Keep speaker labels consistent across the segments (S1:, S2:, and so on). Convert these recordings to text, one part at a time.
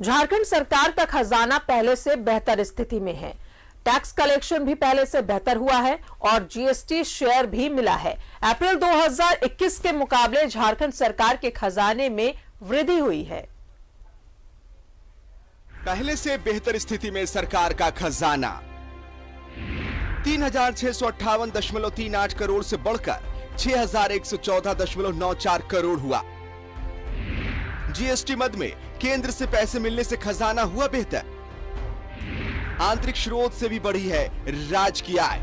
S1: झारखंड सरकार का खजाना पहले से बेहतर स्थिति में है। टैक्स कलेक्शन भी पहले से बेहतर हुआ है और जीएसटी शेयर भी मिला है। अप्रैल 2021 के मुकाबले झारखंड सरकार के खजाने में वृद्धि हुई है।
S2: पहले से बेहतर स्थिति में सरकार का खजाना 3658.38 करोड़ से बढ़कर 6114.94 करोड़ हुआ। जीएसटी मद में केंद्र से पैसे मिलने से खजाना हुआ बेहतर। आंतरिक स्रोत से भी बढ़ी है राज्य की आय।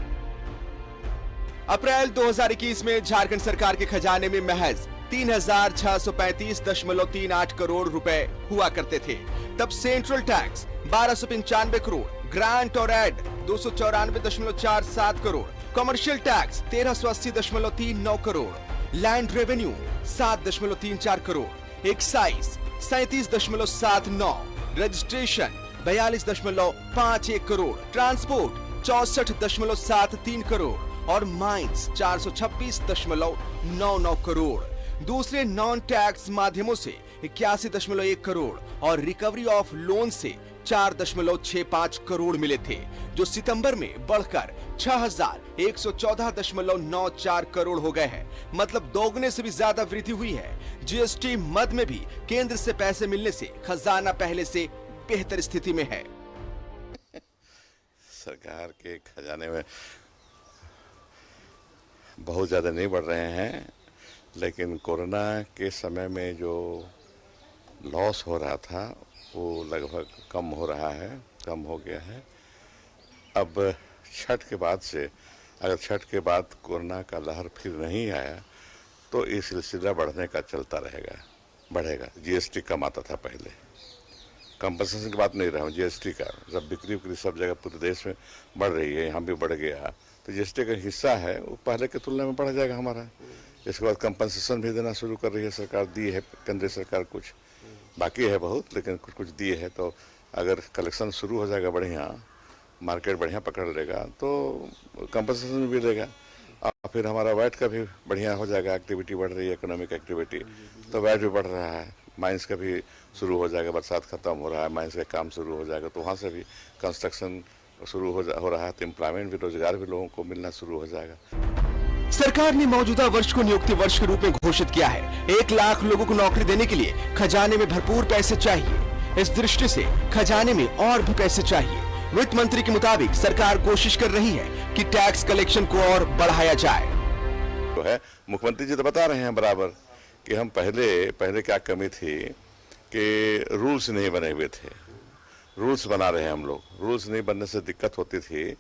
S2: अप्रैल 2021 में झारखंड सरकार के खजाने में महज 3635.38 करोड़ रुपए हुआ करते थे। तब सेंट्रल टैक्स 1295 करोड़, ग्रांट और aid 294.47 crore, commercial tax 1380.39 crore, land revenue 7.34 crore, excise 37.79, registration 42.51 crore, transport 64.73 crore और माइंस 426.99 करोड़। दूसरे नॉन टैक्स माध्यमों से 81.1 करोड़ और रिकवरी ऑफ लोन से 4.65 करोड़ मिले थे, जो सितंबर में बढ़कर 6114.94 करोड़ हो गए हैं। मतलब दोगुने से भी ज्यादा वृद्धि हुई है। जीएसटी मद में भी केंद्र से पैसे मिलने से खजाना पहले से बेहतर स्थिति में है।
S3: सरकार के खजाने में बहुत ज्यादा नहीं बढ़ रहे हैं, लेकिन कोरोना के समय में जो लॉस हो रहा था वो लगभग कम हो रहा है, कम हो गया है। अब छठ के बाद से, अगर छठ के बाद कोरोना का लहर फिर नहीं आया तो ये सिलसिला बढ़ने का चलता रहेगा, बढ़ेगा। जीएसटी कम आता था पहले, कंपनसेशन की बात नहीं रहा हूँ, जीएसटी का जब बिक्री सब जगह पूरे देश में बढ़ रही है, यहाँ भी बढ़ गया, तो जीएसटी का हिस्सा है वो पहले की तुलना में बढ़ जाएगा हमारा। इसके बाद कंपनसेशन भी देना शुरू कर रही है सरकार, दी है केंद्रीय सरकार, कुछ बाकी है बहुत, लेकिन कुछ कुछ दिए है। तो अगर कलेक्शन शुरू हो जाएगा बढ़िया, मार्केट बढ़िया पकड़ लेगा तो कंपनसेशन भी देगा और फिर हमारा वैट का भी बढ़िया हो जाएगा। एक्टिविटी बढ़ रही है, इकोनॉमिक एक्टिविटी, तो वैट भी बढ़ रहा है। माइंस का भी शुरू हो जाएगा, बरसात खत्म हो रहा है, माइंस का काम शुरू हो जाएगा, तो वहाँ से भी कंस्ट्रक्शन शुरू हो रहा है, तो एम्प्लॉयमेंट भी, रोजगार भी लोगों को मिलना शुरू हो जाएगा।
S2: सरकार ने मौजूदा वर्ष को नियुक्ति वर्ष के रूप में घोषित किया है। 1 लाख लोगों को नौकरी देने के लिए खजाने में भरपूर पैसे चाहिए। इस दृष्टि से खजाने में और भी पैसे चाहिए। वित्त मंत्री के मुताबिक सरकार कोशिश कर रही है कि टैक्स कलेक्शन को और बढ़ाया जाए।
S3: तो है, मुख्यमंत्री जी तो बता रहे हैं बराबर कि हम पहले क्या कमी थी कि रूल्स नहीं बने हुए थे। रूल्स बना रहे हैं हम लोग। रूल्स नहीं बनने से दिक्कत होती थी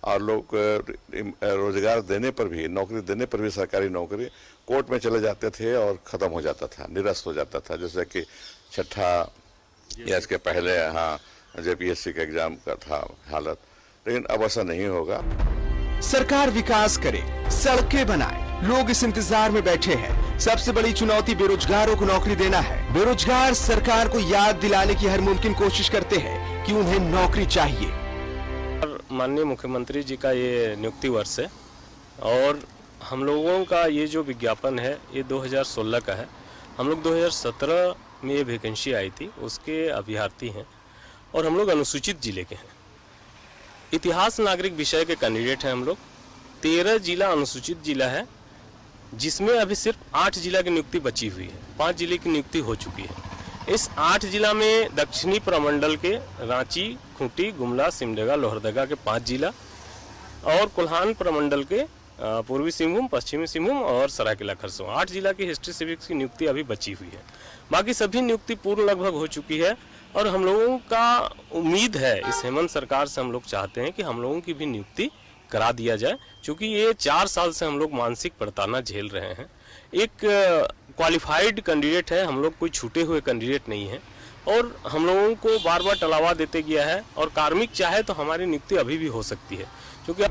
S3: और लोग रोजगार देने पर भी, नौकरी देने पर भी, सरकारी नौकरी कोर्ट में चले जाते थे और ख़त्म हो जाता था, निरस्त हो जाता था। जैसे कि छठा या इसके पहले, हाँ, जेपीएससी के एग्जाम का था हालत, लेकिन अब ऐसा नहीं होगा।
S2: सरकार विकास करे, सड़कें बनाए, लोग इस इंतजार में बैठे हैं। सबसे बड़ी चुनौती बेरोजगारों को नौकरी देना है। बेरोजगार सरकार को याद दिलाने की हर मुमकिन कोशिश करते हैं कि उन्हें नौकरी चाहिए।
S4: माननीय मुख्यमंत्री जी का ये नियुक्ति वर्ष है और हम लोगों का ये जो विज्ञापन है ये 2016 का है। हम लोग 2017 में ये वैकेंसी आई थी, उसके अभ्यर्थी हैं और हम लोग अनुसूचित जिले के हैं। इतिहास नागरिक विषय के कैंडिडेट हैं हम लोग। 13 जिला अनुसूचित जिला है, जिसमें अभी सिर्फ 8 जिला की नियुक्ति बची हुई है। 5 जिले की नियुक्ति हो चुकी है। इस 8 जिला में दक्षिणी प्रमंडल के रांची, खूंटी, गुमला, सिमडेगा, लोहरदगा के 5 जिला और कोल्हान प्रमंडल के पूर्वी सिंहभूम, पश्चिमी सिंहभूम और सरायकेला खरसावां, 8 जिला की हिस्ट्री सिविक्स की नियुक्ति अभी बची हुई है। बाकी सभी नियुक्ति पूर्ण लगभग हो चुकी है और हम लोगों का उम्मीद है, इस हेमंत सरकार से हम लोग चाहते हैं कि हम लोगों की भी नियुक्ति करा दिया जाए, क्योंकि ये 4 साल से हम लोग मानसिक प्रताड़ना झेल रहे हैं। एक क्वालिफाइड कैंडिडेट है, हम लोग कोई छूटे हुए कैंडिडेट नहीं है और हम लोगों को बार बार टलावा देते गया है और कार्मिक चाहे तो हमारी नियुक्ति अभी भी हो सकती है, क्योंकि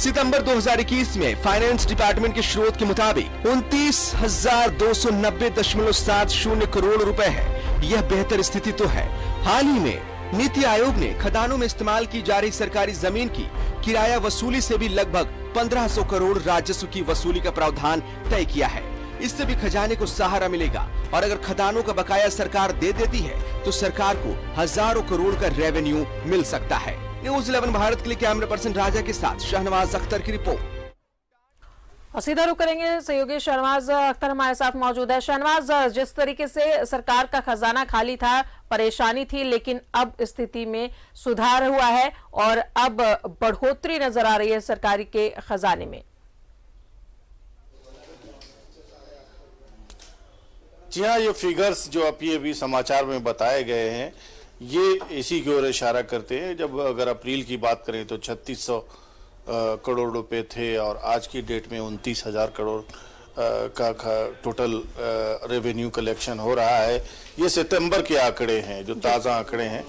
S2: सितंबर 2021 में फाइनेंस डिपार्टमेंट के स्रोत के मुताबिक 29,290.70 करोड़ रुपए है। यह बेहतर स्थिति तो है। हाल ही में नीति आयोग ने खदानों में इस्तेमाल की जा रही सरकारी जमीन की किराया वसूली से भी लगभग 1500 करोड़ राजस्व की वसूली का प्रावधान तय किया है। इससे भी खजाने को सहारा मिलेगा और अगर खदानों का बकाया सरकार दे देती है तो सरकार को हजारों करोड़ का रेवेन्यू मिल सकता है। न्यूज़ 11 भारत के लिए कैमरा पर्सन राजा के साथ शहनवाज अख्तर की रिपोर्ट।
S1: और सीधा रुक करेंगे, सहयोगी शहनवाज अख्तर हमारे साथ मौजूद है। शहनवाज, जिस तरीके से सरकार का खजाना खाली था, परेशानी थी, लेकिन अब स्थिति में सुधार हुआ है और अब बढ़ोतरी नजर आ रही है सरकारी के खजाने में।
S5: जी हाँ, ये फिगर्स जो अभी समाचार में बताए गए हैं ये इसी की ओर इशारा करते हैं। जब अगर अप्रैल की बात करें तो 3600 करोड़ रुपए थे और आज की डेट में 29,000 करोड़ का टोटल रेवेन्यू कलेक्शन हो रहा है। ये सितंबर के आंकड़े हैं, जो ताज़ा आंकड़े हैं।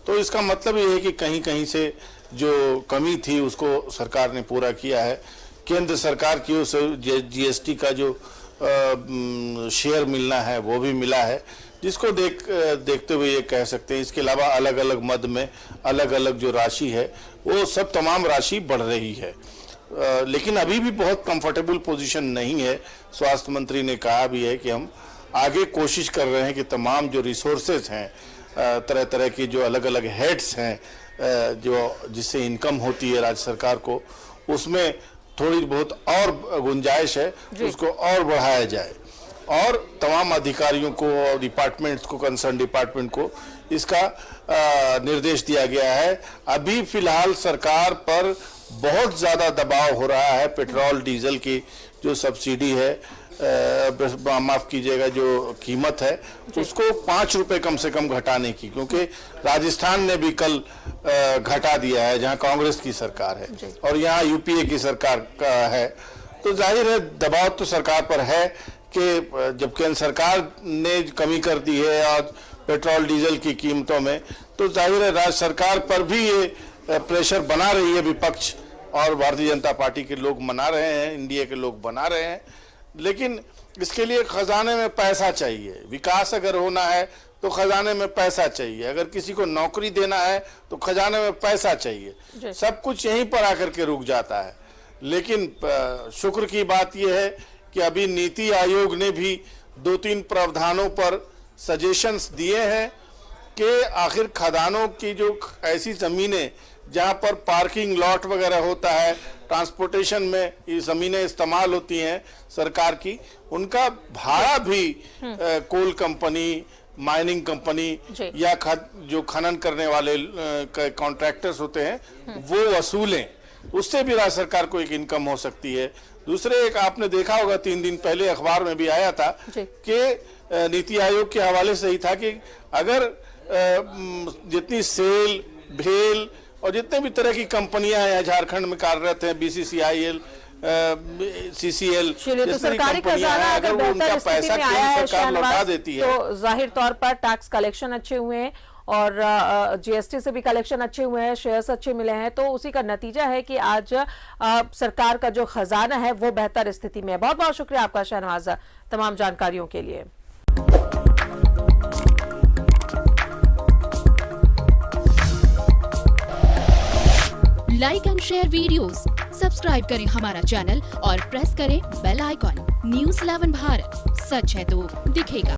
S5: तो इसका मतलब ये है कि कहीं कहीं से जो कमी थी उसको सरकार ने पूरा किया है। केंद्र सरकार की उस जीएसटी का जो शेयर मिलना है वो भी मिला है, जिसको देखते हुए ये कह सकते हैं। इसके अलावा अलग अलग मद में अलग अलग जो राशि है वो सब तमाम राशि बढ़ रही है, लेकिन अभी भी बहुत कंफर्टेबल पोजीशन नहीं है। स्वास्थ्य मंत्री ने कहा भी है कि हम आगे कोशिश कर रहे हैं कि तमाम जो रिसोर्सेज हैं, तरह तरह की जो अलग अलग हेड्स हैं, जो जिससे इनकम होती है राज्य सरकार को, उसमें थोड़ी बहुत और गुंजाइश है, उसको और बढ़ाया जाए। और तमाम अधिकारियों को और डिपार्टमेंट्स को, कंसर्न डिपार्टमेंट को इसका निर्देश दिया गया है। अभी फिलहाल सरकार पर बहुत ज़्यादा दबाव हो रहा है पेट्रोल डीजल की जो सब्सिडी है, माफ़ कीजिएगा, जो कीमत है उसको 5 रुपए कम से कम घटाने की, क्योंकि राजस्थान ने भी कल घटा दिया है जहां कांग्रेस की सरकार है और यहाँ यूपीए की सरकार का है। तो जाहिर है दबाव तो सरकार पर है कि जब केंद्र सरकार ने कमी कर दी है और पेट्रोल डीजल की कीमतों में, तो जाहिर है राज्य सरकार पर भी ये प्रेशर बना रही है विपक्ष और भारतीय जनता पार्टी के लोग मना रहे हैं, एनडीए के लोग बना रहे हैं। लेकिन इसके लिए खजाने में पैसा चाहिए। विकास अगर होना है तो खजाने में पैसा चाहिए, अगर किसी को नौकरी देना है तो खजाने में पैसा चाहिए। सब कुछ यहीं पर आकर के रुक जाता है। लेकिन शुक्र की बात यह है कि अभी नीति आयोग ने भी 2-3 प्रावधानों पर सजेशंस दिए हैं कि आखिर खदानों की जो ऐसी जमीनें जहां पर पार्किंग लॉट वगैरह होता है, ट्रांसपोर्टेशन में ये जमीनें इस्तेमाल होती हैं सरकार की, उनका भाड़ा भी कोल कंपनी, माइनिंग कंपनी या जो खनन करने वाले कॉन्ट्रैक्टर्स होते हैं वो वसूलें। उससे भी राज्य सरकार को एक इनकम हो सकती है। दूसरे, एक आपने देखा होगा 3 दिन पहले अखबार में भी आया था कि नीति आयोग के हवाले से ही था कि अगर जितनी सेल, भेल और जितने भी तरह की कंपनियां हैं झारखंड में कार्यरत हैं, बीसीसीआईएल, सीसीएल,
S1: तो सरकारी खजाना अगर बेहतर स्थिति में आया है
S5: लौटा देती है
S1: तो जाहिर तौर पर टैक्स कलेक्शन अच्छे हुए हैं और जीएसटी से भी कलेक्शन अच्छे हुए हैं, शेयर्स अच्छे मिले हैं, तो उसी का नतीजा है कि आज सरकार का जो खजाना है वो बेहतर स्थिति में है। बहुत बहुत शुक्रिया आपका शहनवाज तमाम जानकारियों के लिए।
S6: Like and share videos, subscribe करें हमारा चैनल और प्रेस करें बेल आइकॉन। न्यूज़ 11 भारत, सच है तो दिखेगा।